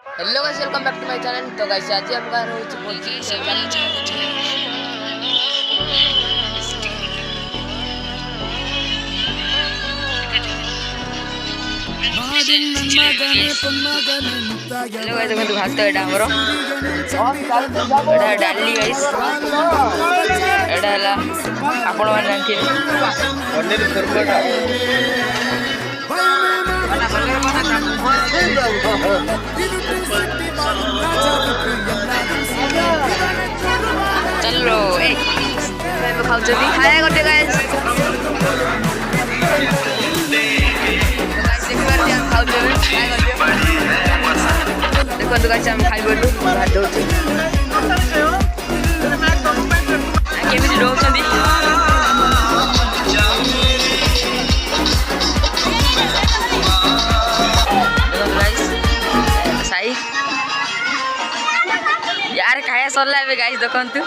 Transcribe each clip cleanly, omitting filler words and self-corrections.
Hello guys, welcome back to my channel. तो guys आज हम कर रहे हैं भोजी से हेलो गाइस, देखो भात एटा हमरो एटा डाली गाइस एटा हला आपण मान जानथि पनीर खरबटा चलो ए मैं खाऊ जल्दी खाया करते गाइस एक बार ध्यान खाऊ जल्दी खाया करते देखो तो गाइस हम खाई बोलू भात होची केमिति रोचंदी यार खाया सरला ए गाइस देखंतु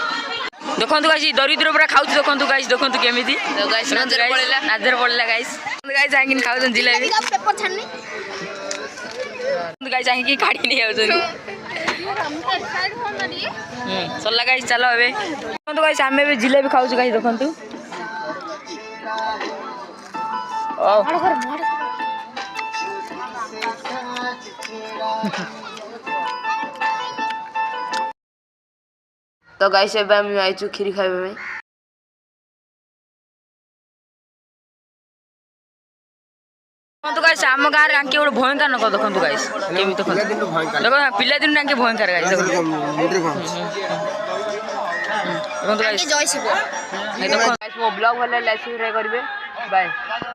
गाइस दरिद्र पूरा खाउ देखंतु गाइस देखंतु केमिति तो गाइस नजर पड़ला गाइस आंगिन खाउ जिलेबी पेपर छन्नी गाइस आंगी काढी नहीं आउछन सरला गाइस चलो एबे देखंतु गाइस हमें भी जिलेबी खाउ गाइस देखंतु तो गाइस एबे हम आइछु खीरी खाइबे में तो गाइस हम गार आंके ओड भयंकर न देखंतु गाइस केमि देखंतु देखो पिल्ला दिन आंके भयंकर गाइस देखो गाइस जय शिव देखो गाइस वो ब्लॉग वाला लाइक शेयर करबे बाय।